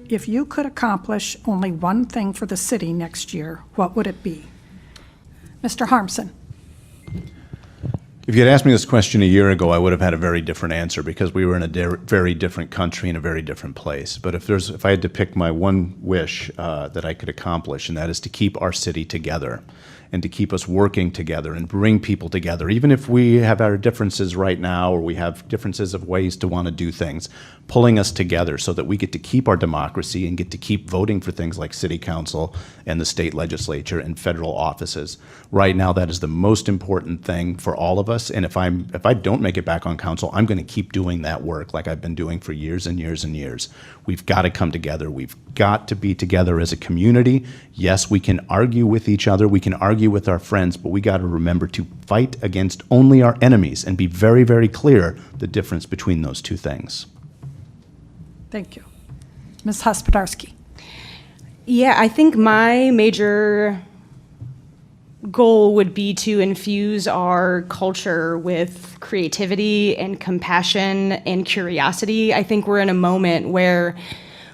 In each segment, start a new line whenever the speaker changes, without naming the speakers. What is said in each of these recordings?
If you could accomplish only one thing for the city next year, what would it be? Mr. Harmsen.
If you had asked me this question a year ago, I would have had a very different answer because we were in a very different country in a very different place. But if I had to pick my one wish that I could accomplish, and that is to keep our city together and to keep us working together and bring people together, even if we have our differences right now or we have differences of ways to want to do things, pulling us together so that we get to keep our democracy and get to keep voting for things like city council and the state legislature and federal offices. Right now, that is the most important thing for all of us. And if I don't make it back on council, I'm going to keep doing that work like I've been doing for years and years and years. We've got to come together. We've got to be together as a community. Yes, we can argue with each other. We can argue with our friends, but we got to remember to fight against only our enemies and be very, very clear the difference between those two things.
Thank you. Ms. Hospodarsky.
Yeah, I think my major goal would be to infuse our culture with creativity and compassion and curiosity. I think we're in a moment where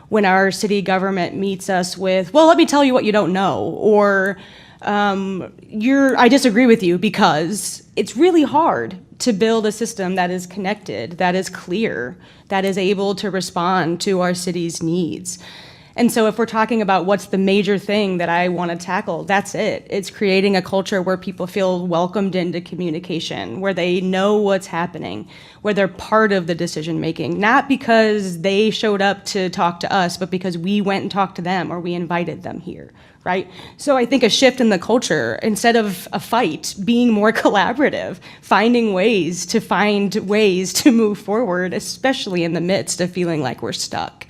when our city government meets us with, well, let me tell you what you don't know, or I disagree with you, because it's really hard to build a system that is connected, that is clear, that is able to respond to our city's needs. And so if we're talking about what's the major thing that I want to tackle, that's it. It's creating a culture where people feel welcomed into communication, where they know what's happening, where they're part of the decision making, not because they showed up to talk to us, but because we went and talked to them or we invited them here, right? So I think a shift in the culture, instead of a fight, being more collaborative, finding ways to move forward, especially in the midst of feeling like we're stuck.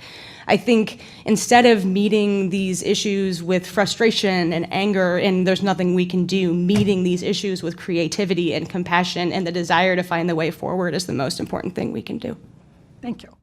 I think instead of meeting these issues with frustration and anger and there's nothing we can do, meeting these issues with creativity and compassion and the desire to find the way forward is the most important thing we can do.
Thank you.